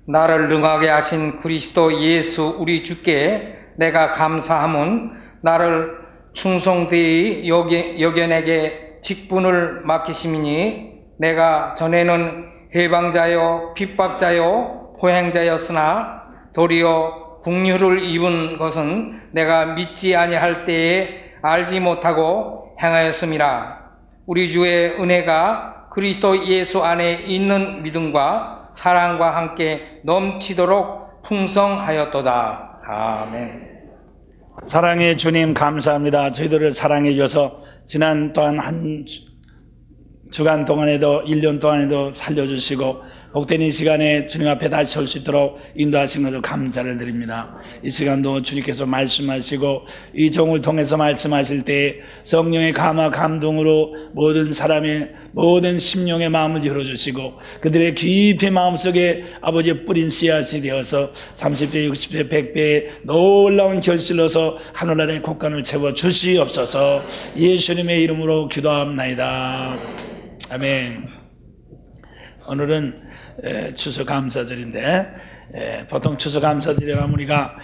나를 능하게 하신 그리스도 예수 우리 주께 내가 감사함은 나를 충성되이 여겨내게 직분을 맡기심이니 내가 전에는 해방자요 핍박자요 포행자였으나 도리어 국류를 입은 것은 내가 믿지 아니할 때에 알지 못하고 행하였음이라. 우리 주의 은혜가 그리스도 예수 안에 있는 믿음과 사랑과 함께 넘치도록 풍성하였도다. 아멘. 사랑의 주님 감사합니다. 저희들을 사랑해 주셔서 지난 또한 한 주간 동안에도 1년 동안에도 살려주시고 복된 이 시간에 주님 앞에 다시 설 수 있도록 인도하신 것을 감사를 드립니다. 이 시간도 주님께서 말씀하시고 이 종을 통해서 말씀하실 때 성령의 감화 감동으로 모든 사람의 모든 심령의 마음을 열어주시고 그들의 깊이 마음속에 아버지의 뿌린 씨앗이 되어서 30배, 60배, 100배의 놀라운 결실로서 하늘나라의 곡간을 채워 주시옵소서. 예수님의 이름으로 기도합나이다. 아멘. 오늘은 추수감사절인데 보통 추수감사절에 가면 우리가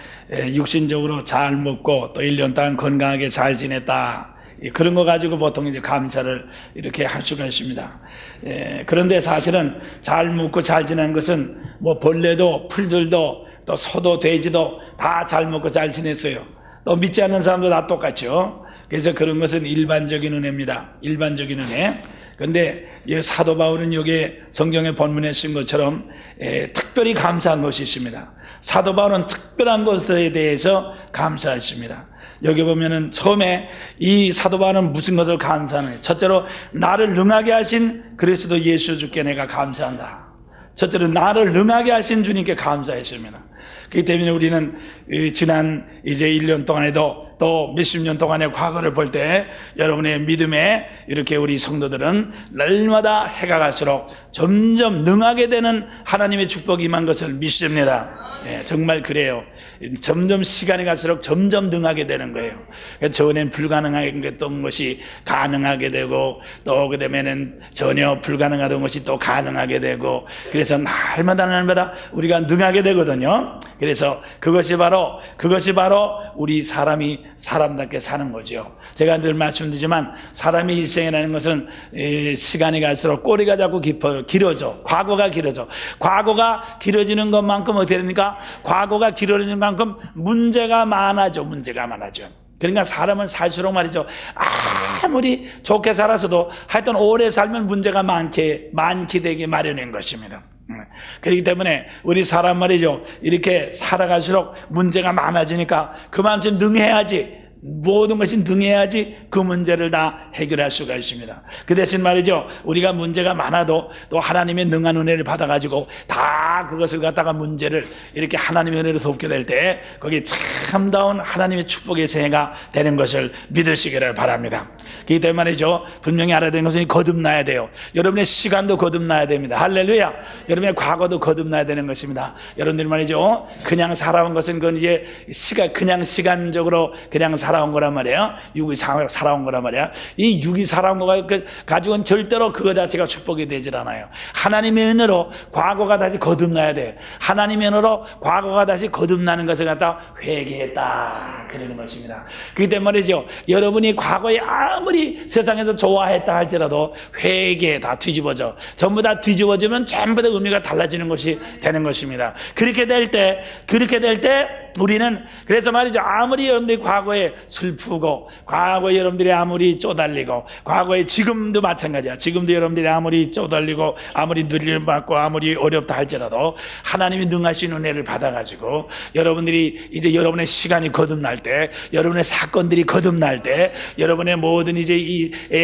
육신적으로 잘 먹고 또 1년 동안 건강하게 잘 지냈다 그런 거 가지고 보통 이제 감사를 이렇게 할 수가 있습니다. 그런데 사실은 잘 먹고 잘 지낸 것은 뭐 벌레도 풀들도 또 소도 돼지도 다 잘 먹고 잘 지냈어요. 또 믿지 않는 사람도 다 똑같죠. 그래서 그런 것은 일반적인 은혜입니다. 일반적인 은혜. 그런데 사도 바울은 여기에 성경의 본문에 쓴 것처럼 특별히 감사한 것이 있습니다. 사도 바울은 특별한 것에 대해서 감사했습니다. 여기 보면은 처음에 이 사도 바울은 무슨 것을 감사하느냐. 첫째로 나를 능하게 하신 그리스도 예수 주께 내가 감사한다. 첫째로 나를 능하게 하신 주님께 감사했습니다. 그렇기 때문에 우리는 지난 이제 1년 동안에도 또 몇십 년 동안의 과거를 볼 때 여러분의 믿음에 이렇게 우리 성도들은 날마다 해가 갈수록 점점 능하게 되는 하나님의 축복이 임한 것을 믿습니다. 정말 그래요. 점점 시간이 갈수록 점점 능하게 되는 거예요. 전엔 불가능했던 것이 가능하게 되고 또 그다음에는 전혀 불가능하던 것이 또 가능하게 되고 그래서 날마다 우리가 능하게 되거든요. 그래서 그것이 바로 우리 사람이 사람답게 사는 거죠. 제가 늘 말씀드리지만 사람의 일생이라는 것은 시간이 갈수록 꼬리가 자꾸 길어져. 과거가 길어져. 과거가 길어지는 것만큼 어떻게 됩니까? 과거가 길어지는 만큼 문제가 많아져. 그러니까 사람은 살수록 말이죠. 아무리 좋게 살았어도 하여튼 오래 살면 문제가 많게 되기 마련인 것입니다. 그렇기 때문에 우리 사람 말이죠. 이렇게 살아갈수록 문제가 많아지니까 그만큼 능해야지. 모든 것이 능해야지 그 문제를 다 해결할 수가 있습니다. 그 대신 말이죠. 우리가 문제가 많아도 또 하나님의 능한 은혜를 받아가지고 다 그것을 갖다가 문제를 이렇게 하나님의 은혜로 돕게 될 때 거기에 참다운 하나님의 축복의 새해가 되는 것을 믿으시기를 바랍니다. 그렇기 때문에 말이죠. 분명히 알아야 되는 것은 거듭나야 돼요. 여러분의 시간도 거듭나야 됩니다. 할렐루야. 여러분의 과거도 거듭나야 되는 것입니다. 여러분들 말이죠. 그냥 살아온 것은 그건 이제 그냥 시간적으로 그냥 살아온 거란 말이에요. 육이 살아온 거란 말이야. 이 육이 살아온 거가 가지고는 절대로 그거 자체가 축복이 되질 않아요. 하나님의 은혜로 과거가 다시 거듭나야 돼. 하나님의 은혜로 과거가 다시 거듭나는 것을 갖다 회개했다 그러는 것입니다. 그렇기 때문에 말이죠. 여러분이 과거에 아무리 세상에서 좋아했다 할지라도 회개 다 뒤집어져. 전부 다 뒤집어지면 전부 다 의미가 달라지는 것이 되는 것입니다. 그렇게 될 때 우리는 그래서 말이죠. 아무리 여러분들이 과거에 슬프고 과거에 여러분들이 아무리 쪼달리고 과거에 지금도 마찬가지야. 지금도 여러분들이 아무리 쪼달리고 아무리 눌림을 받고 아무리 어렵다 할지라도 하나님이 능하신 은혜를 받아가지고 여러분들이 이제 여러분의 시간이 거듭날 때 여러분의 사건들이 거듭날 때 여러분의 모든 이제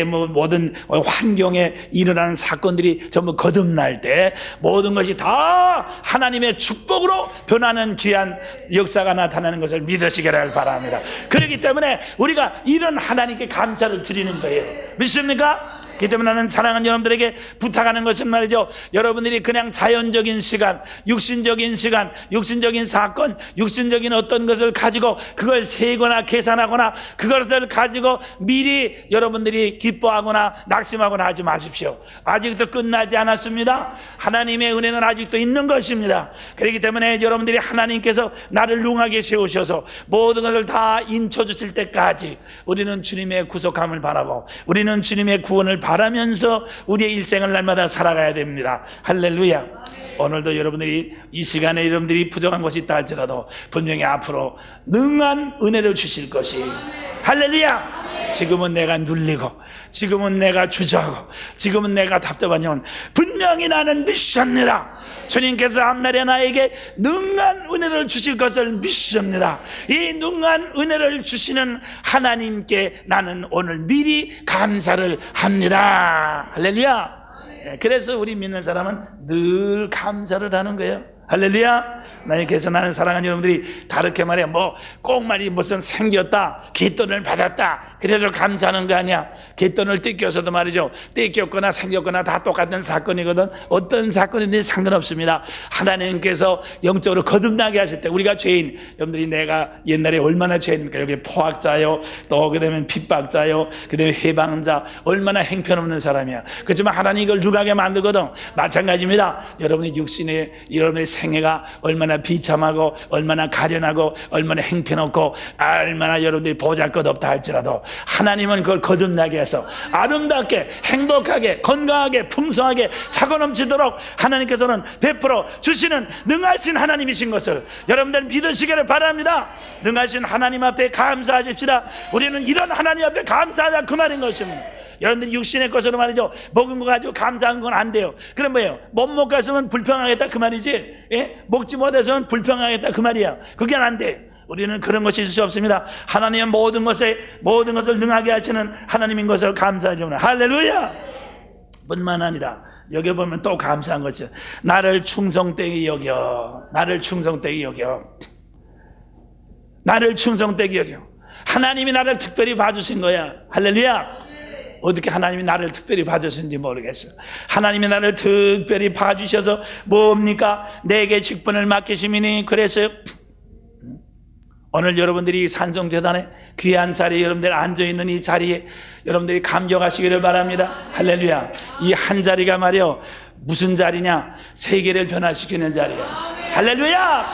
모든 환경에 일어나는 사건들이 전부 거듭날 때 모든 것이 다 하나님의 축복으로 변하는 귀한 역사가 나타나는 것을 믿으시기를 바랍니다. 그렇기 때문에 우리가 이런 하나님께 감사를 드리는 거예요. 믿습니까? 그렇기 때문에 나는 사랑하는 여러분들에게 부탁하는 것은 말이죠, 여러분들이 그냥 자연적인 시간, 육신적인 시간, 육신적인 사건, 육신적인 어떤 것을 가지고 그걸 세거나 계산하거나 그것을 가지고 미리 여러분들이 기뻐하거나 낙심하거나 하지 마십시오. 아직도 끝나지 않았습니다. 하나님의 은혜는 아직도 있는 것입니다. 그렇기 때문에 여러분들이 하나님께서 나를 융하게 세우셔서 모든 것을 다 인쳐주실 때까지 우리는 주님의 구속함을 바라고 우리는 주님의 구원을 바라면서 우리의 일생을 날마다 살아가야 됩니다. 할렐루야. 오늘도 여러분들이 이 시간에 여러분들이 부족한 것이 있다 할지라도 분명히 앞으로 능한 은혜를 주실 것이, 할렐루야. 지금은 내가 눌리고 지금은 내가 주저하고 지금은 내가 답답한 영혼, 분명히 나는 믿습니다. 주님께서 앞날에 나에게 능한 은혜를 주실 것을 믿습니다. 이 능한 은혜를 주시는 하나님께 나는 오늘 미리 감사를 합니다. 할렐루야. 그래서 우리 믿는 사람은 늘 감사를 하는 거예요. 할렐루야. 그래서 나는 사랑하는 여러분들이 다르게 말해 꼭 말이 무슨 생겼다, 깃돈을 받았다 그래서 감사하는 거 아니야. 깃돈을 뜯겨서도 말이죠, 뜯겼거나 생겼거나 다 똑같은 사건이거든. 어떤 사건이든 상관없습니다. 하나님께서 영적으로 거듭나게 하실 때 우리가 죄인, 여러분들이 내가 옛날에 얼마나 죄인입니까? 여기 포악자요, 또 그다음에 핍박자요, 그다음에 해방자, 얼마나 행편없는 사람이야. 그렇지만 하나님 이걸 누가게 만들거든. 마찬가지입니다. 여러분의 육신의 여러분의 생애가 얼마나 비참하고 얼마나 가련하고 얼마나 행편없고 얼마나 여러분들이 보잘것없다 할지라도 하나님은 그걸 거듭나게 해서 아름답게 행복하게 건강하게 풍성하게 차고 넘치도록 하나님께서는 베풀어 주시는 능하신 하나님이신 것을 여러분들 믿으시기를 바랍니다. 능하신 하나님 앞에 감사하십시다. 우리는 이런 하나님 앞에 감사하자 그 말인 것입니다. 여러분들이 육신의 것으로 말이죠, 먹은 거 가지고 감사한 건 안 돼요. 그럼 뭐예요? 못 먹었으면 불평하겠다 그 말이지. 예? 먹지 못해서는 불평하겠다 그 말이야. 그게 안 돼. 우리는 그런 것이 있을 수 없습니다. 하나님은 모든 것을 능하게 하시는 하나님인 것을 감사하죠. 할렐루야. 뿐만 아니라 여기 보면 또 감사한 것이, 나를 충성되게 여겨, 나를 충성되게 여겨, 나를 충성되게 여겨. 하나님이 나를 특별히 봐주신 거야. 할렐루야. 어떻게 하나님이 나를 특별히 봐주신지 모르겠어요. 하나님이 나를 특별히 봐주셔서 뭡니까? 내게 직분을 맡기심이니. 그래서요, 오늘 여러분들이 산성재단에 귀한 자리에 여러분들 앉아있는 이 자리에 여러분들이 감격하시기를 바랍니다. 할렐루야. 이 한 자리가 말이요, 무슨 자리냐? 세계를 변화시키는 자리예요. 할렐루야.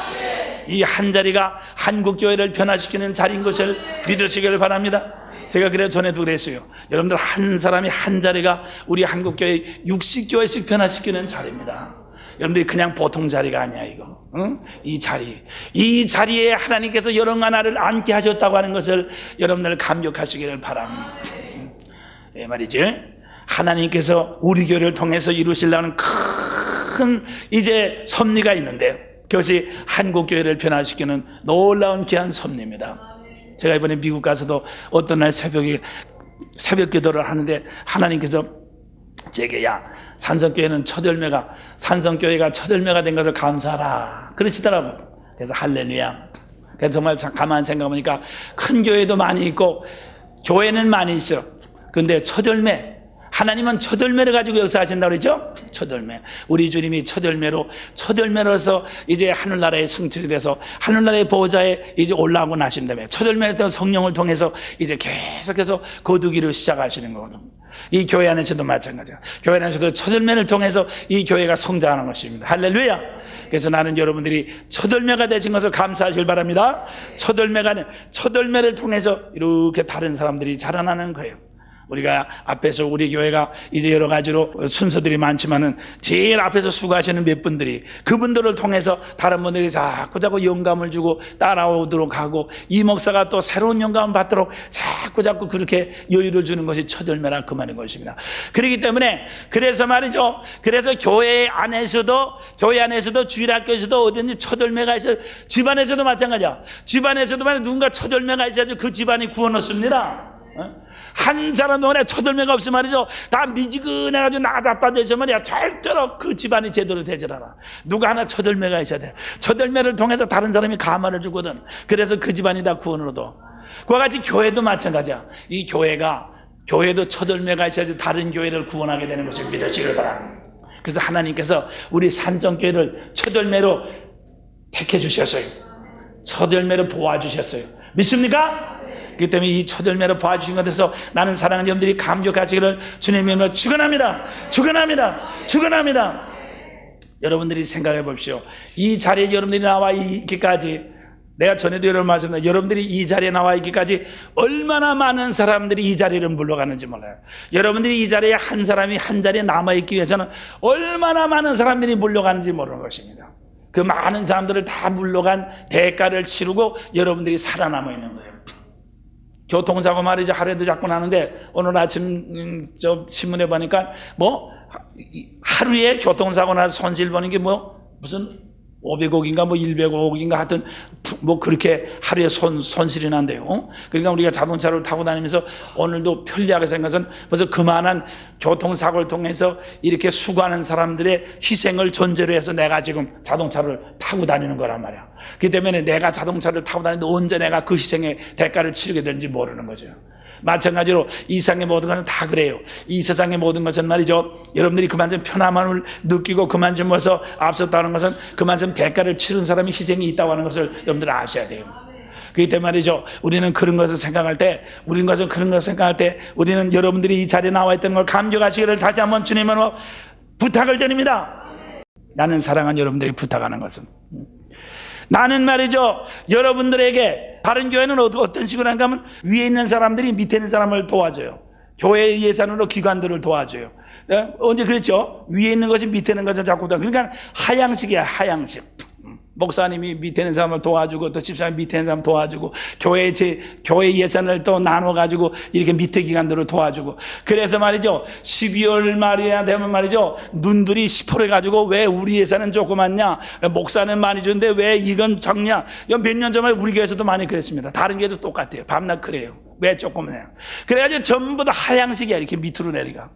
이 한 자리가 한국교회를 변화시키는 자리인 것을 믿으시기를 바랍니다. 제가 그래서 전에도 그랬어요. 여러분들 한 사람이 한 자리가 우리 한국교회 60교회씩 변화시키는 자리입니다. 여러분들이 그냥 보통 자리가 아니야 이거. 응? 이 자리에 하나님께서 여러분과 나를 앉게 하셨다고 하는 것을 여러분들 감격하시기를 바랍니다. 예, 말이지. 하나님께서 우리 교회를 통해서 이루시려는 큰 이제 섭리가 있는데, 그것이 한국교회를 변화시키는 놀라운 귀한 섭리입니다. 제가 이번에 미국 가서도 어떤 날 새벽에 새벽 기도를 하는데 하나님께서 제게, 야, 산성교회가 첫 열매가 된 것을 감사하라 그러시더라고요. 그래서 할렐루야. 그래서 정말 가만히 생각해보니까 큰 교회도 많이 있고 교회는 많이 있어요. 그런데 첫 열매, 하나님은 첫 열매를 가지고 역사하신다고 그러죠? 첫 열매. 우리 주님이 첫 열매로서 이제 하늘나라의 승출이 돼서 하늘나라의 보호자에 이제 올라오고 나신다며, 첫 열매였던 성령을 통해서 이제 계속해서 거두기를 시작하시는 거거든요. 이 교회 안에서도 마찬가지야. 교회 안에서도 첫 열매를 통해서 이 교회가 성장하는 것입니다. 할렐루야. 그래서 나는 여러분들이 첫 열매가 되신 것을 감사하시길 바랍니다. 첫 열매를 통해서 이렇게 다른 사람들이 자라나는 거예요. 우리가 앞에서 우리 교회가 이제 여러 가지로 순서들이 많지만은 제일 앞에서 수고하시는 몇 분들이, 그분들을 통해서 다른 분들이 자꾸 영감을 주고 따라오도록 하고, 이 목사가 또 새로운 영감을 받도록 자꾸 그렇게 여유를 주는 것이 첫 열매라 그 말인 것입니다. 그렇기 때문에 그래서 말이죠. 그래서 교회 안에서도 주일학교에서도 어딘지 첫 열매가 있어요. 집안에서도 마찬가지야. 집안에서도 만약 누군가 첫 열매가 있어야지 그 집안이 구원 얻습니다. 한 사람 동안에 첫 열매가 없으면 말이죠, 다 미지근해가지고 나자빠져 있으면 말이야, 절대로 그 집안이 제대로 되질 않아. 누가 하나 첫 열매가 있어야 돼. 첫 열매를 통해서 다른 사람이 감화를 주거든. 그래서 그 집안이 다 구원을 얻어. 그와 같이 교회도 마찬가지야. 이 교회가 교회도 첫 열매가 있어야지 다른 교회를 구원하게 되는 것을 믿으시길 바랍니다. 그래서 하나님께서 우리 산정교회를 첫 열매로 택해 주셨어요. 첫 열매로 도와주셨어요. 믿습니까? 그렇기 때문에 이 첫 열매로 도와주신 것에서 나는 사랑하는 여러분들이 감격하시기를 주님의 이름으로 축원합니다. 축원합니다. 축원합니다. 여러분들이 생각해 보십시오. 이 자리에 여러분들이 나와 있기까지, 내가 전에도 여러분 말씀드렸는데, 여러분들이 이 자리에 나와 있기까지 얼마나 많은 사람들이 이 자리를 물러가는지 몰라요. 여러분들이 이 자리에 한 사람이 한 자리에 남아있기 위해서는 얼마나 많은 사람들이 물러가는지 모르는 것입니다. 그 많은 사람들을 다 물러간 대가를 치르고 여러분들이 살아남아 있는 거예요. 교통사고 말이죠. 하루에도 자꾸 나는데, 오늘 아침 저 신문에 보니까 하루에 교통사고 나서 손실 보는 게 무슨 500억인가 100억인가 하여튼 그렇게 하루에 손실이 난대요. 그러니까 우리가 자동차를 타고 다니면서 오늘도 편리하게 생각해서 벌써 그만한 교통사고를 통해서 이렇게 수고하는 사람들의 희생을 전제로 해서 내가 지금 자동차를 타고 다니는 거란 말이야. 그렇기 때문에 내가 자동차를 타고 다니는데 언제 내가 그 희생의 대가를 치르게 되는지 모르는 거죠. 마찬가지로 이 세상의 모든 것은 다 그래요. 이 세상의 모든 것은 말이죠, 여러분들이 그만 좀 편함을 느끼고 그만 좀 와서 앞섰다는 것은 그만 좀 대가를 치른 사람의 희생이 있다고 하는 것을 여러분들 아셔야 돼요. 그렇기 때문에 말이죠, 우리는 그런 것을 생각할 때, 우리는 여러분들이 이 자리에 나와 있다는 걸 감격하시기를 다시 한번 주님으로 부탁을 드립니다. 나는 사랑하는 여러분들이 부탁하는 것은, 나는 말이죠, 여러분들에게 다른 교회는 어떤 식으로 하는가 하면 위에 있는 사람들이 밑에 있는 사람을 도와줘요. 교회 예산으로 기관들을 도와줘요. 언제 그랬죠? 위에 있는 것이 밑에 있는 것을 자꾸 도와줘요. 그러니까 하향식이야, 하향식. 목사님이 밑에 있는 사람을 도와주고 또 집사님 밑에 있는 사람 도와주고 교회 예산을 또 나눠가지고 이렇게 밑에 기관들을 도와주고, 그래서 말이죠, 12월 말이야 되면 말이죠, 눈들이 시퍼래가지고 왜 우리 예산은 조그맣냐, 목사는 많이 주는데 왜 이건 적냐. 몇 년 전에 우리 교회에서도 많이 그랬습니다. 다른 교회도 똑같아요. 밤낮 그래요. 왜 조그맣냐. 그래가지고 전부 다 하향식이야. 이렇게 밑으로 내려가.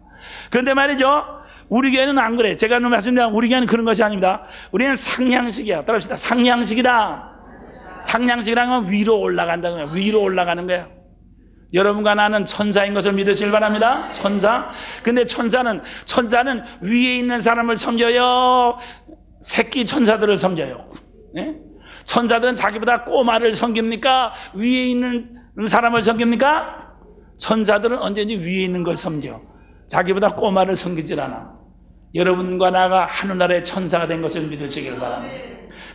그런데 말이죠, 우리 교회는 안 그래. 제가 말씀드린 우리 교회는 그런 것이 아닙니다. 우리는 상향식이야. 따라합시다. 상향식이다. 상향식이라는 건 위로 올라간다는 거예요. 위로 올라가는 거예요. 여러분과 나는 천사인 것을 믿으시길 바랍니다. 천사. 근데 천사는 위에 있는 사람을 섬겨요, 새끼 천사들을 섬겨요? 네? 천사들은 자기보다 꼬마를 섬깁니까? 위에 있는 사람을 섬깁니까? 천사들은 언제든지 위에 있는 걸 섬겨. 자기보다 꼬마를 섬기질 않아. 여러분과 나가 하늘나라의 천사가 된 것을 믿으시길 바랍니다.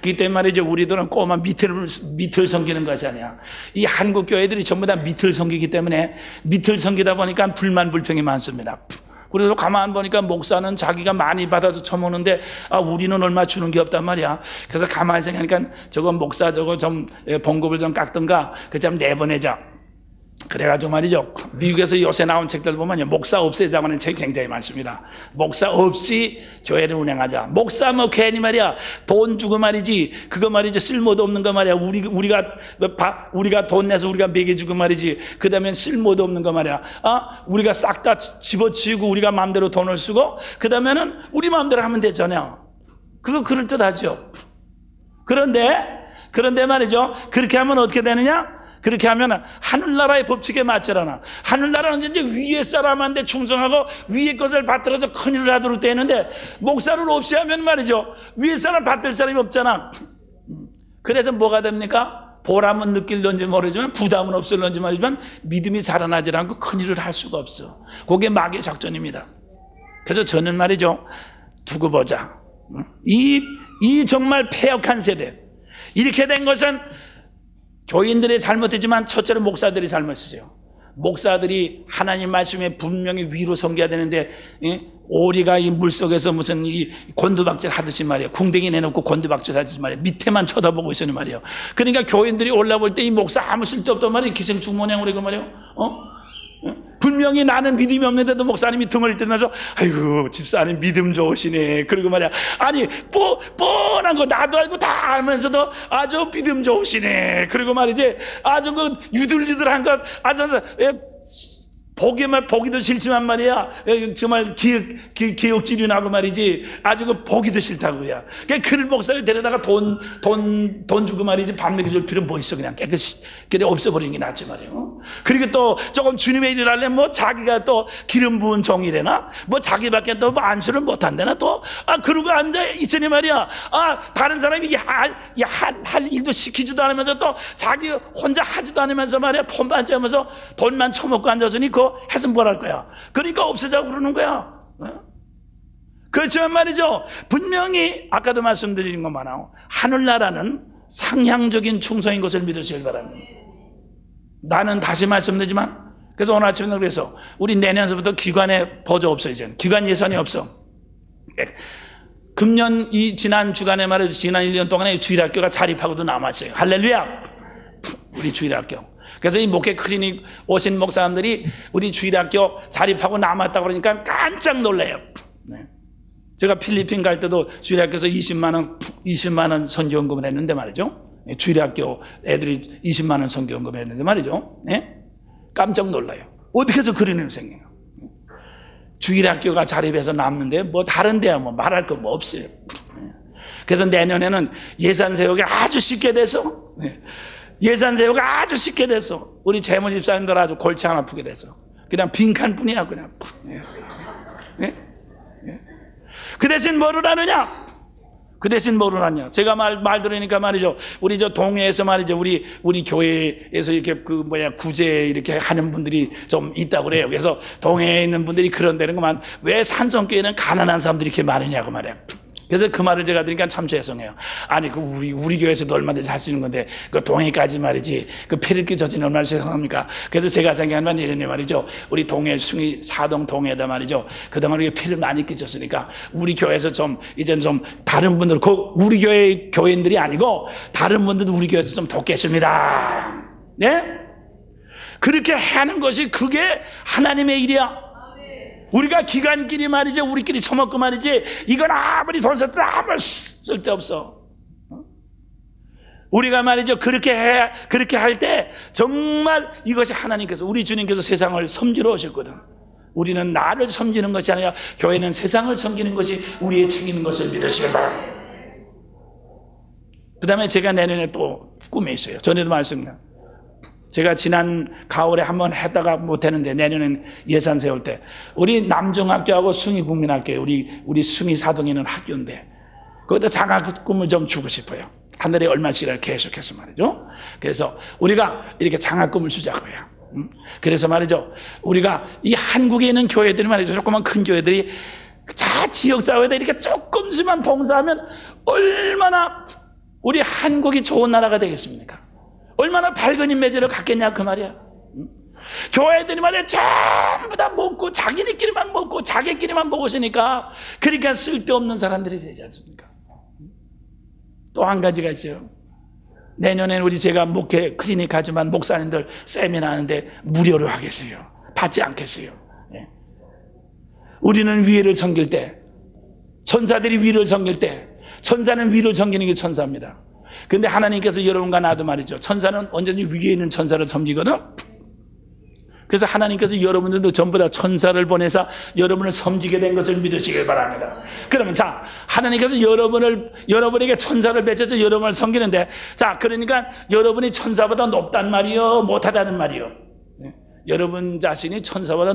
그렇기 때문에 말이죠, 우리들은 꼬마 밑을 섬기는 것이 아니야. 이 한국 교회들이 전부 다 밑을 섬기기 때문에 밑을 섬기다 보니까 불만 불평이 많습니다. 그래서 가만 보니까 목사는 자기가 많이 받아서 처먹는데 우리는 얼마 주는 게 없단 말이야. 그래서 가만히 생각하니까 저거 목사 저거 좀 봉급을 좀 깎든가 그 좀 내보내자. 그래가지고 말이죠, 미국에서 요새 나온 책들 보면요, 목사 없애자고 하는 책이 굉장히 많습니다. 목사 없이 교회를 운영하자. 목사 괜히 말이야 돈 주고 말이지, 그거 말이지 쓸모도 없는 거 말이야. 우리가 돈 내서 우리가 먹여주고 말이지, 그 다음에 쓸모도 없는 거 말이야. 우리가 싹 다 집어치우고 우리가 마음대로 돈을 쓰고 그 다음에는 우리 마음대로 하면 되잖아요. 그거 그럴듯하죠. 그런데 말이죠, 그렇게 하면 어떻게 되느냐? 그렇게 하면 하늘나라의 법칙에 맞질 않아. 하늘나라는 이제 위에 사람한테 충성하고 위에 것을 받들어서 큰일을 하도록 되는데, 목사를 없이 하면 말이죠, 위에 사람 받들 사람이 없잖아. 그래서 뭐가 됩니까? 보람은 느낄런지 모르지만 부담은 없을런지 모르지만 믿음이 자라나지 않고 큰일을 할 수가 없어. 그게 마귀의 작전입니다. 그래서 저는 말이죠, 두고 보자. 이 정말 패역한 세대, 이렇게 된 것은 교인들이 잘못했지만 첫째로 목사들이 잘못했어요. 목사들이 하나님 말씀에 분명히 위로 섬겨야 되는데, 오리가 이 물속에서 무슨 이 곤두박질 하듯이 말이에요. 궁뎅이 내놓고 곤두박질 하듯이 말이에요. 밑에만 쳐다보고 있으니 말이에요. 그러니까 교인들이 올라볼 때 이 목사 아무 쓸데없단 말이에요. 기생충 모양으로 그 말이에요. 분명히 나는 믿음이 없는데도 목사님이 등을 들면서 아이고 집사님 믿음 좋으시네. 그리고 말이야, 아니 뻔한 거 나도 알고 다 알면서도 아주 믿음 좋으시네. 그리고 말이지 아주 그 유들유들한 것 아주 보기도 싫지만 말이야. 정말 기억질이 나고 말이지. 아주 그 보기도 싫다고요. 그러니까 그 목사를 데려다가 돈 주고 말이지. 밥 먹여줄 필요 뭐 있어. 그냥 깨끗이 그냥 없애버리는 게 낫지 말이에요. 그리고 또 조금 주님의 일을 하려면 뭐 자기가 또 기름 부은 종이래나 뭐 자기밖에 또 뭐 안수를 못 한대나 또 그러고 앉아 있으니 말이야. 다른 사람이 할 일도 시키지도 않으면서 또 자기 혼자 하지도 않으면서 말이야. 폰만 짜면서 돈만 처먹고 앉았으니 그거 해서 뭘 할 거야. 그러니까 없애자고 그러는 거야. 그렇지만 말이죠. 분명히 아까도 말씀드린 것만하고 하늘나라는 상향적인 충성인 것을 믿으시길 바랍니다. 나는 다시 말씀드리지만 그래서 오늘 아침에 그래서 우리 내년서부터 기관에 보조 없어. 이제 기관 예산이 없어. 금년 지난 주간에 말이죠. 지난 1년 동안에 주일학교가 자립하고도 남았어요. 할렐루야. 우리 주일학교. 그래서 이 목회 클리닉 오신 목사님들이 우리 주일학교 자립하고 남았다고 그러니까 깜짝 놀래요. 제가 필리핀 갈 때도 주일학교에서 20만 원 선교연금을 했는데 말이죠. 주일학교 애들이 20만 원 선교연금을 했는데 말이죠. 깜짝 놀라요. 어떻게 해서 그런 일이 생겨요? 주일학교가 자립해서 남는데 뭐 다른 데야 뭐 말할 거 뭐 없어요. 그래서 내년에는 예산 세우기 아주 쉽게 돼서 예산 세우기가 아주 쉽게 돼서 우리 재무집사님들 아주 골치 안 아프게 돼서 그냥 빈칸뿐이야 그냥. 그 대신 뭐를 하느냐? 그 대신 뭐를 하냐? 제가 말 들으니까 말이죠. 우리 저 동해에서 말이죠. 우리 교회에서 이렇게 구제 이렇게 하는 분들이 좀 있다고 그래요. 그래서 동해에 있는 분들이 그런다는 것만 왜 산성교회는 가난한 사람들이 이렇게 많으냐고 말해요. 그래서 그 말을 제가 들으니까 참 죄송해요. 아니, 우리 교회에서도 얼마든지 할 수 있는 건데, 그 동해까지 말이지, 그 피를 끼쳐지는 얼마나 죄송합니까? 그래서 제가 생각한 건 이런 말이죠. 우리 동해, 사동 동해에다 말이죠. 그동안 우리가 피를 많이 끼쳤으니까, 우리 교회에서 이제는 좀 다른 분들, 우리 교인들이 아니고, 다른 분들도 우리 교회에서 좀 돕겠습니다. 네? 그렇게 하는 것이 그게 하나님의 일이야. 우리가 기간끼리 말이죠. 우리끼리 처먹고 말이지. 이건 아무리 돈 썼다 아무 쓸데없어. 우리가 말이죠. 그렇게 할 때 정말 이것이 하나님께서 우리 주님께서 세상을 섬기러 오셨거든. 우리는 나를 섬기는 것이 아니라 교회는 세상을 섬기는 것이 우리의 책임인 것을 믿으시길 바랍니다. 그 다음에 제가 내년에 또 꿈이 있어요. 전에도 말씀드렸습니다. 제가 지난 가을에 한번 했다가 못했는데 내년엔 예산 세울 때 우리 남중학교하고 숭이국민학교 우리 숭이 사동에 있는 학교인데 거기다 장학금을 좀 주고 싶어요. 한 달에 얼마씩이라 계속해서 말이죠. 그래서 우리가 이렇게 장학금을 주자고요. 그래서 말이죠. 우리가 이 한국에 있는 교회들이 말이죠. 조그만 큰 교회들이 지역사회에다 이렇게 조금씩만 봉사하면 얼마나 우리 한국이 좋은 나라가 되겠습니까? 얼마나 밝은 인매제를 갖겠냐 그 말이야. 교회들이 말이야 전부 다 먹고 자기네끼리만 먹고 자기끼리만 먹으시니까 그러니까 쓸데없는 사람들이 되지 않습니까? 또 한 가지가 있어요. 내년엔 제가 목회 클리닉 하지만 목사님들 세미나 하는데 무료로 하겠어요. 받지 않겠어요. 우리는 위를 섬길 때 천사들이 위를 섬길 때 천사는 위를 섬기는 게 천사입니다. 근데 하나님께서 여러분과 나도 말이죠. 천사는 언제든지 위에 있는 천사를 섬기거든. 그래서 하나님께서 여러분들도 전부 다 천사를 보내서 여러분을 섬기게 된 것을 믿으시길 바랍니다. 그러면 자, 하나님께서 여러분에게 천사를 배쳐서 여러분을 섬기는데 자, 그러니까 여러분이 천사보다 높단 말이요, 못하다는 말이요. 여러분 자신이 천사보다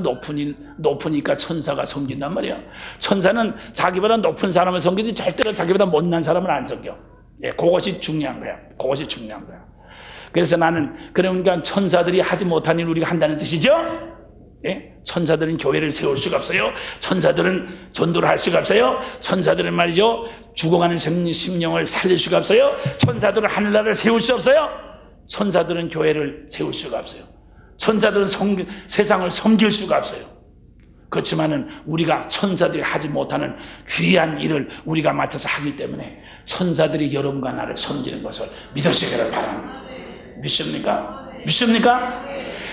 높으니까 천사가 섬긴단 말이야. 천사는 자기보다 높은 사람을 섬기지 절대로 자기보다 못난 사람을 안 섬겨. 그것이 중요한 거야. 그것이 중요한 거야. 그래서 나는 그러니까 천사들이 하지 못한 일 우리가 한다는 뜻이죠. 천사들은 교회를 세울 수가 없어요. 천사들은 전도를 할 수가 없어요. 천사들은 말이죠. 죽어가는 심령을 살릴 수가 없어요. 천사들은 하늘나라를 세울 수 없어요. 천사들은 교회를 세울 수가 없어요. 천사들은 세상을 섬길 수가 없어요. 그렇지만은 우리가 천사들이 하지 못하는 귀한 일을 우리가 맡아서 하기 때문에 천사들이 여러분과 나를 섬기는 것을 믿으시기를 바랍니다. 믿습니까? 믿습니까?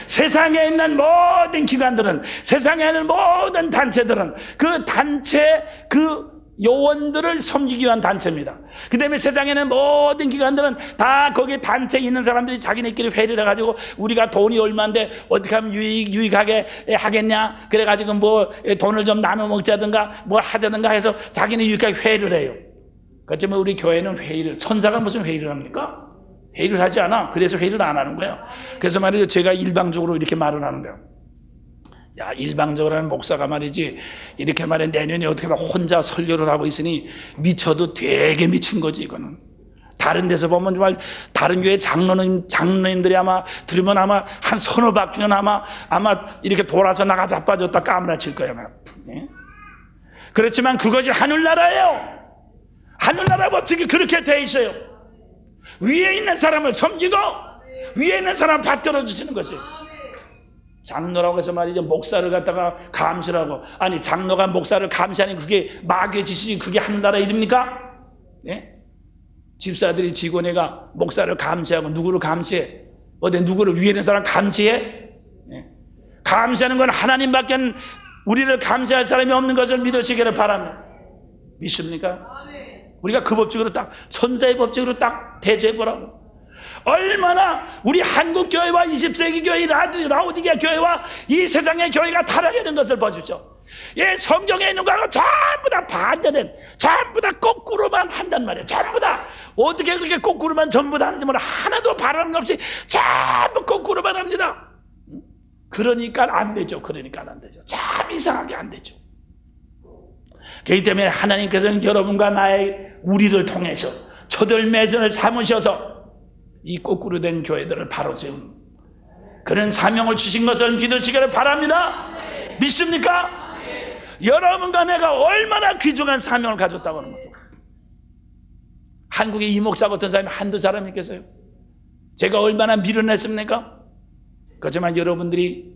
세상에 있는 모든 기관들은, 세상에 있는 모든 단체들은 그 단체 그 요원들을 섬기기 위한 단체입니다. 그 다음에 세상에는 모든 기관들은 다 거기 단체에 있는 사람들이 자기네끼리 회의를 해가지고 우리가 돈이 얼마인데 어떻게 하면 유익하게 하겠냐, 그래가지고 뭐 돈을 좀 나눠 먹자든가 뭘 하자든가 해서 자기네 유익하게 회의를 해요. 그렇지만 우리 교회는 회의를, 천사가 무슨 회의를 합니까? 회의를 하지 않아. 그래서 회의를 안 하는 거예요. 그래서 말이죠, 제가 일방적으로 이렇게 말을 하는 거예요. 야, 일방적으로 하는 목사가 말이지, 이렇게 말해 내년에 어떻게 막 혼자 설교를 하고 있으니 미쳐도 되게 미친 거지, 이거는. 다른 데서 보면 정말 다른 교회 장로님들이 아마 들으면 아마 한 서너 바퀴는 아마 이렇게 돌아서 나가 자빠졌다 까무라칠 거예요. 네? 그렇지만 그것이 하늘나라예요. 하늘나라 법칙이 그렇게 돼 있어요. 위에 있는 사람을 섬기고 위에 있는 사람을 받들어 주시는 것이. 장로라고 해서 말이죠, 목사를 갖다가 감시라고, 아니 장로가 목사를 감시하니 그게 마귀의 짓이지 그게 하늘나라 일입니까? 예? 집사들이 직원애가 목사를 감시하고 누구를 감시해? 어디 누구를 위에 있는 사람 감시해? 예? 감시하는 건 하나님밖에 우리를 감시할 사람이 없는 것을 믿으시기를 바랍니다. 믿습니까? 우리가 그 법칙으로 딱 천자의 법칙으로 딱 대조해보라고. 얼마나 우리 한국 교회와 20세기 교회, 라오디게아 교회와 이 세상의 교회가 타락하는 것을 보십시오. 예, 성경에 있는 거하고 전부 다 반대된, 전부 다 거꾸로만 한단 말이에요. 전부 다 어떻게 그렇게 거꾸로만 전부 다 하는지 몰라. 하나도 바라는 것 없이 전부 거꾸로만 합니다. 그러니까 안 되죠. 그러니까 안 되죠. 참 이상하게 안 되죠. 그렇기 때문에 하나님께서는 여러분과 우리를 통해서 초들매전을 삼으셔서 이 거꾸로 된 교회들을 바로 세운 그런 사명을 주신 것을 믿으시기를 바랍니다. 믿습니까? 여러분과 내가 얼마나 귀중한 사명을 가졌다고 하는 거죠. 한국에 이 목사 같은 사람이 한두 사람이 있겠어요? 제가 얼마나 밀어냈습니까? 그렇지만 여러분들이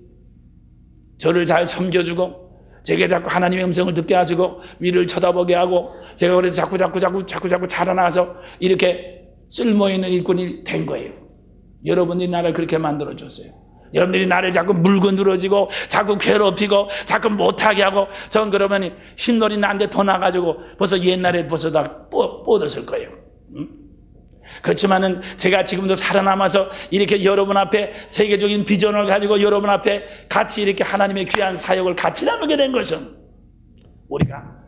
저를 잘 섬겨주고 제게 자꾸 하나님의 음성을 듣게 하시고 위를 쳐다보게 하고 제가 그래서 자꾸 자라나서 이렇게 쓸모있는 일꾼이 된 거예요. 여러분들이 나를 그렇게 만들어줬어요. 여러분들이 나를 자꾸 물고 늘어지고 자꾸 괴롭히고 자꾸 못하게 하고 전 그러면 흰놀이 나한테 더 나가지고 벌써 옛날에 벌써 다 뻗었을 거예요. 응? 그렇지만은 제가 지금도 살아남아서 이렇게 여러분 앞에 세계적인 비전을 가지고 여러분 앞에 같이 이렇게 하나님의 귀한 사역을 같이 나누게 된 것은 우리가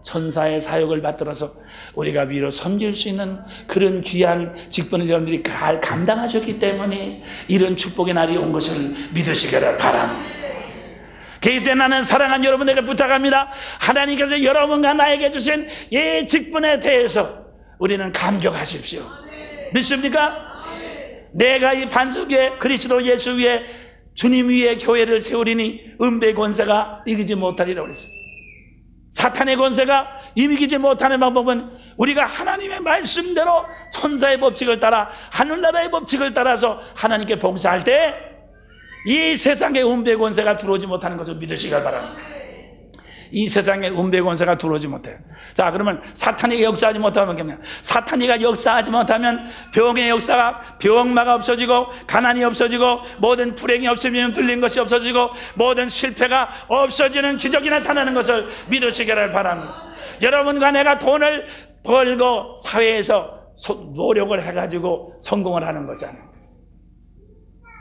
천사의 사역을 받들어서 우리가 위로 섬길 수 있는 그런 귀한 직분을 여러분들이 잘 감당하셨기 때문에 이런 축복의 날이 온 것을 믿으시기를 바랍니다. 그렇기 때문에 나는 사랑하는 여러분에게 부탁합니다. 하나님께서 여러분과 나에게 주신 이 직분에 대해서 우리는 감격하십시오. 믿습니까? 내가 이 반석 위에 그리스도 예수 위에 주님 위에 교회를 세우리니 음배 권세가 이기지 못하리라고 그랬어요. 사탄의 권세가 이기지 못하는 방법은 우리가 하나님의 말씀대로 천사의 법칙을 따라 하늘나라의 법칙을 따라서 하나님께 봉사할 때 이 세상의 음배 권세가 들어오지 못하는 것을 믿으시길 바랍니다. 이 세상에 음배 권세가 들어오지 못해요. 자, 그러면 사탄이가 역사하지 못하면 뭐냐? 사탄이가 역사하지 못하면 병의 역사가, 병마가 없어지고 가난이 없어지고 모든 불행이 없어지면 들린 것이 없어지고 모든 실패가 없어지는 기적이 나타나는 것을 믿으시기를 바랍니다. 여러분과 내가 돈을 벌고 사회에서 노력을 해가지고 성공을 하는 거잖아요.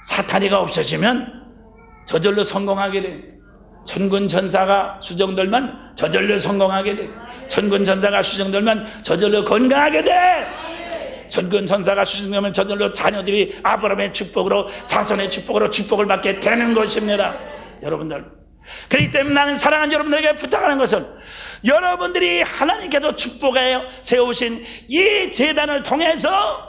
사탄이가 없어지면 저절로 성공하게 돼요. 천군천사가 수정들면 저절로 성공하게 돼. 천군천사가 수정들면 저절로 건강하게 돼. 천군천사가 수정되면 저절로 자녀들이 아브라함의 축복으로 자손의 축복으로 축복을 받게 되는 것입니다. 여러분들, 그렇기 때문에 나는 사랑하는 여러분들에게 부탁하는 것은 여러분들이 하나님께서 축복하여 세우신 이 제단을 통해서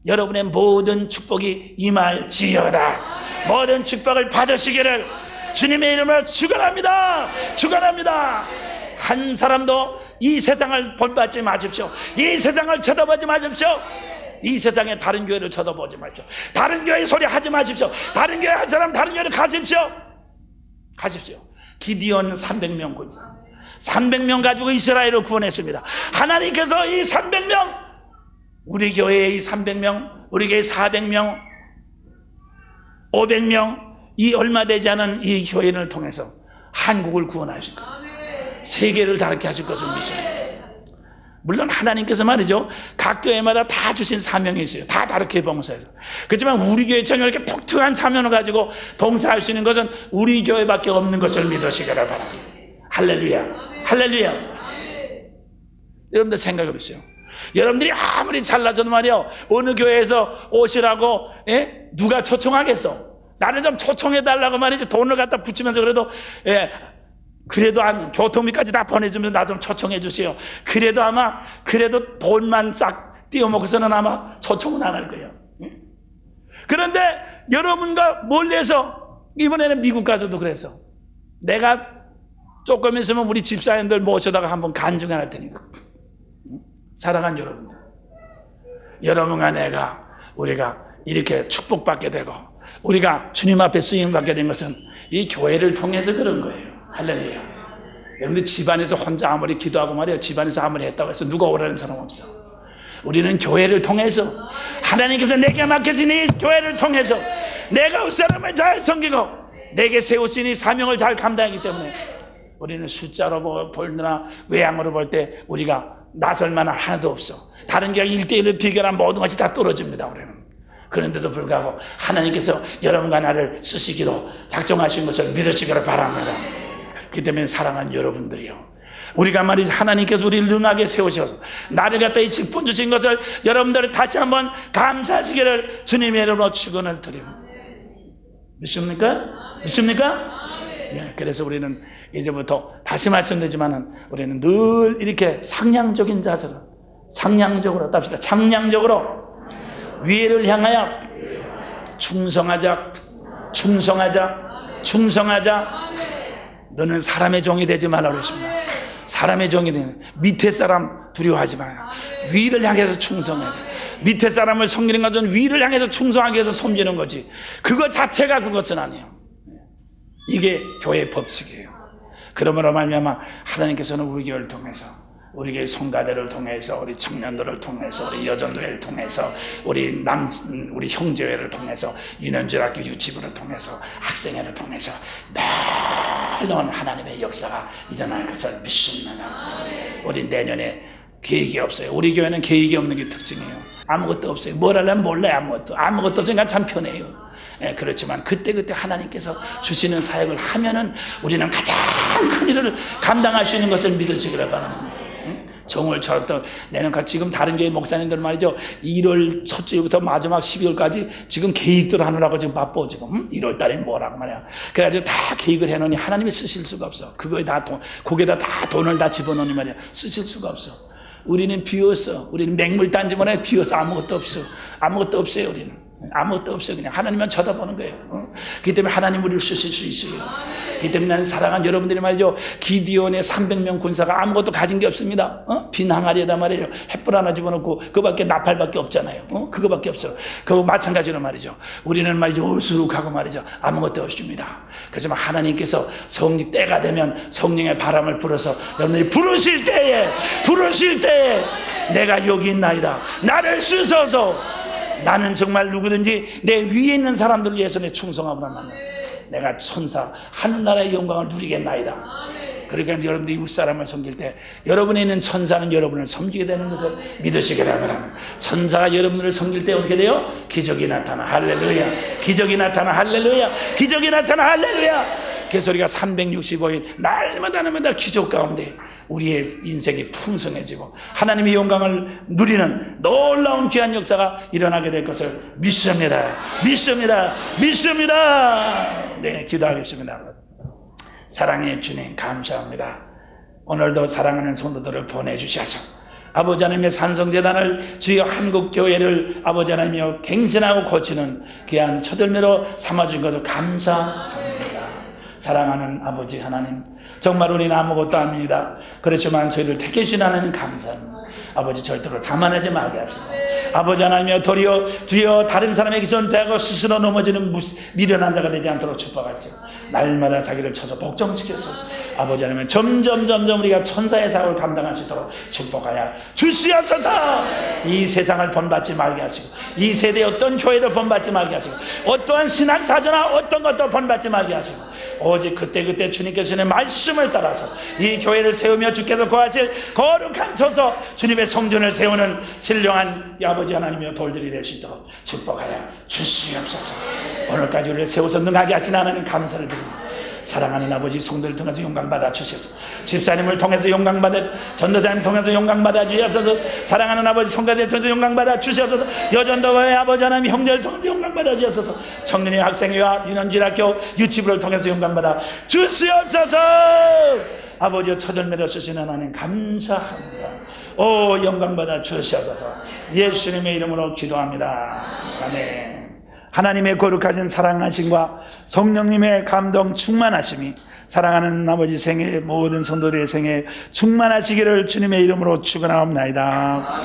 여러분의 모든 축복이 임할지어다. 모든 축복을 받으시기를 주님의 이름으로 축원합니다. 축원합니다. 한 사람도 이 세상을 본받지 마십시오. 이 세상을 쳐다보지 마십시오. 이 세상에 다른 교회를 쳐다보지 마십시오. 다른 교회 소리 하지 마십시오. 다른 교회 한 사람 다른 교회를 가십시오. 가십시오. 기디온 300명 군사 300명 가지고 이스라엘을 구원했습니다. 하나님께서 이 300명, 우리 교회의 이 300명, 우리 교회 400명, 500명, 이 얼마 되지 않은 이 교회를 통해서 한국을 구원하실 겁니다. 세계를 다르게 하실 것을 믿습니다. 물론 하나님께서 말이죠, 각 교회마다 다 주신 사명이 있어요. 다 다르게 봉사해서. 그렇지만 우리 교회처럼 이렇게 독특한 사명을 가지고 봉사할 수 있는 것은 우리 교회밖에 없는 것을 믿으시기를 바랍니다. 할렐루야, 할렐루야. 여러분들 생각해 보세요. 여러분들이 아무리 잘나져도 말이요, 어느 교회에서 오시라고 누가 초청하겠어? 나를 좀 초청해달라고 말이죠. 돈을 갖다 붙이면서 그래도 교통비까지 다 보내주면 나 좀 초청해 주세요. 그래도 돈만 싹 띄워먹고서는 아마 초청은 안 할 거예요. 그런데 여러분과 멀리서, 이번에는 미국 가서도 그래서, 내가 조금 있으면 우리 집사님들 모셔다가 한번 간증 할 테니까. 사랑하는 여러분들, 여러분과 우리가 이렇게 축복받게 되고 우리가 주님 앞에 쓰임받게 된 것은 이 교회를 통해서 그런 거예요. 할렐루야. 여러분들 집안에서 혼자 아무리 기도하고 말이에요, 집안에서 아무리 했다고 해서 누가 오라는 사람 없어. 우리는 교회를 통해서, 하나님께서 내게 맡기신 이 교회를 통해서 내가 그 사람을 잘 섬기고 내게 세우신 이 사명을 잘 감당하기 때문에 우리는 숫자로 보느나 외양으로 볼 때 우리가 나설 만한 하나도 없어. 다른 교회 1대1을 비교한 모든 것이 다 떨어집니다. 우리는. 그런데도 불구하고 하나님께서 여러분과 나를 쓰시기로 작정하신 것을 믿으시기를 바랍니다. 그렇기 때문에 사랑하는 여러분들이요, 우리가 말이죠, 하나님께서 우리를 능하게 세우셔서 나를 갖다 이 직분 주신 것을 여러분들이 다시 한번 감사하시기를 주님의 이름으로 축원을 드립니다. 믿습니까? 믿습니까? 네, 그래서 우리는 이제부터 다시 말씀드리지만은 우리는 늘 이렇게 상향적인 자세로, 상향적으로 답시다. 상향적으로 위를 향하여 충성하자, 충성하자, 충성하자. 너는 사람의 종이 되지 말라고 그랬습니다. 사람의 종이 되는, 밑에 사람 두려워하지 마요. 위를 향해서 충성해야 돼. 밑에 사람을 섬기는 것은 위를 향해서 충성하기 위해서 섬기는 거지, 그것 자체가 그것은 아니에요. 이게 교회의 법칙이에요. 그러므로 말미암아 하나님께서는 우리 교회를 통해서, 우리 교회 성가대를 통해서, 우리 청년들을 통해서, 우리 여전도회를 통해서, 우리 형제회를 통해서, 유년절학교 유치부를 통해서, 학생회를 통해서 놀라운 하나님의 역사가 일어날 것을 믿습니다. 우리 내년에 계획이 없어요. 우리 교회는 계획이 없는 게 특징이에요. 아무것도 없어요. 뭘 하려면 몰라요. 아무것도 없으니까 참 편해요. 그렇지만 그때그때 하나님께서 주시는 사역을 하면은 우리는 가장 큰 일을 감당할 수 있는 것을 믿으시기를 바랍니다. 정월처럼 또 내년 지금 다른 교회 목사님들 말이죠, 1월 첫 주부터 마지막 12월까지 지금 계획들 하느라고 지금 바빠. 지금 1월 달에 뭐라고 말이야. 그래가지고 다 계획을 해놓으니 하나님이 쓰실 수가 없어. 그거에 다 거기에다 다 돈을 다 집어넣으니 말이야, 쓰실 수가 없어. 우리는 비었어. 우리는 맹물단지만에 비어서 아무것도 없어. 아무것도 없어요. 우리는 아무것도 없어요. 그냥 하나님만 쳐다보는 거예요. 그렇기 때문에 하나님 우리를 쓰실 수 있어요. 그렇기 때문에 나는 사랑하는 여러분들이 말이죠, 기디온의 300명 군사가 아무것도 가진 게 없습니다. 빈 항아리에다 말이에요, 횃불 하나 집어넣고 그거밖에 나팔밖에 없잖아요. 그거밖에 없어. 그거 마찬가지로 말이죠, 우리는 말이죠, 어수룩하고 말이죠, 아무것도 없습니다. 그렇지만 하나님께서 성령 때가 되면 성령의 바람을 불어서 여러분들이 부르실 때에 내가 여기 있나이다, 나를 쓰소서. 나는 정말 누구든지 내 위에 있는 사람들 위해서 내 충성함을 한다. 내가 천사 하늘나라의 영광을 누리겠나이다. 그러니까 여러분들이 이웃사람을 섬길 때 여러분에 있는 천사는 여러분을 섬기게 되는 것을 믿으시기 바랍니다. 천사가 여러분을 섬길 때 어떻게 돼요? 기적이 나타나. 할렐루야. 기적이 나타나. 할렐루야. 기적이 나타나. 할렐루야. 그래서 우리가 365일 날마다 기적 가운데 우리의 인생이 풍성해지고 하나님의 영광을 누리는 놀라운 귀한 역사가 일어나게 될 것을 믿습니다. 네, 기도하겠습니다. 사랑의 주님 감사합니다. 오늘도 사랑하는 성도들을 보내주셔서 아버지 하나님의 산성재단을, 주여 한국교회를 아버지 하나님이여 갱신하고 고치는 귀한 처들매로 삼아준 것을 감사합니다. 사랑하는 아버지 하나님, 정말 우리는 아무것도 아닙니다. 그렇지만 저희를 택해주신 하나님 감사합니다. 아버지 절대로 자만하지 말게 하시고, 아버지 하나님이여 도리어 주여 다른 사람에게 전배하고 스스로 넘어지는 미련한 자가 되지 않도록 축복하시고, 날마다 자기를 쳐서 복종시켜서 아버지 하나님 점점 우리가 천사의 사역을 감당할 수 있도록 축복하여 주시옵소서. 이 세상을 본받지 말게 하시고, 이 세대의 어떤 교회도 본받지 말게 하시고, 어떠한 신학사조나 어떤 것도 본받지 말게 하시고, 오직 그때 주님께서 주는 말씀을 따라서 이 교회를 세우며 주께서 구하실 거룩한 처소 주님 주님의 성전을 세우는 신령한 이 아버지 하나님의 돌들이 될 수 있도록 축복하여 주시옵소서. 오늘까지 우리를 세워서 능하게 하신 하나님 감사를 드립니다. 사랑하는 아버지 성도를 통해서 영광받아 주시옵소서. 집사님을 통해서 영광받아, 전도사님 통해서 영광받아 주시옵소서. 사랑하는 아버지 성가대 통해서 영광받아 주시옵소서. 여전도의 아버지 하나님 형제를 통해서 영광받아 주시옵소서. 청년의 학생회와 유년지학교 유치부를 통해서 영광받아 주시옵소서. 아버지여 처절매로 쓰시는 하나님 감사합니다. 오 영광받아 주시옵소서. 예수님의 이름으로 기도합니다. 아멘. 하나님의 거룩하신 사랑하심과 성령님의 감동 충만하심이 사랑하는 아버지 생애 모든 성도들의 생애 충만하시기를 주님의 이름으로 축원하옵나이다.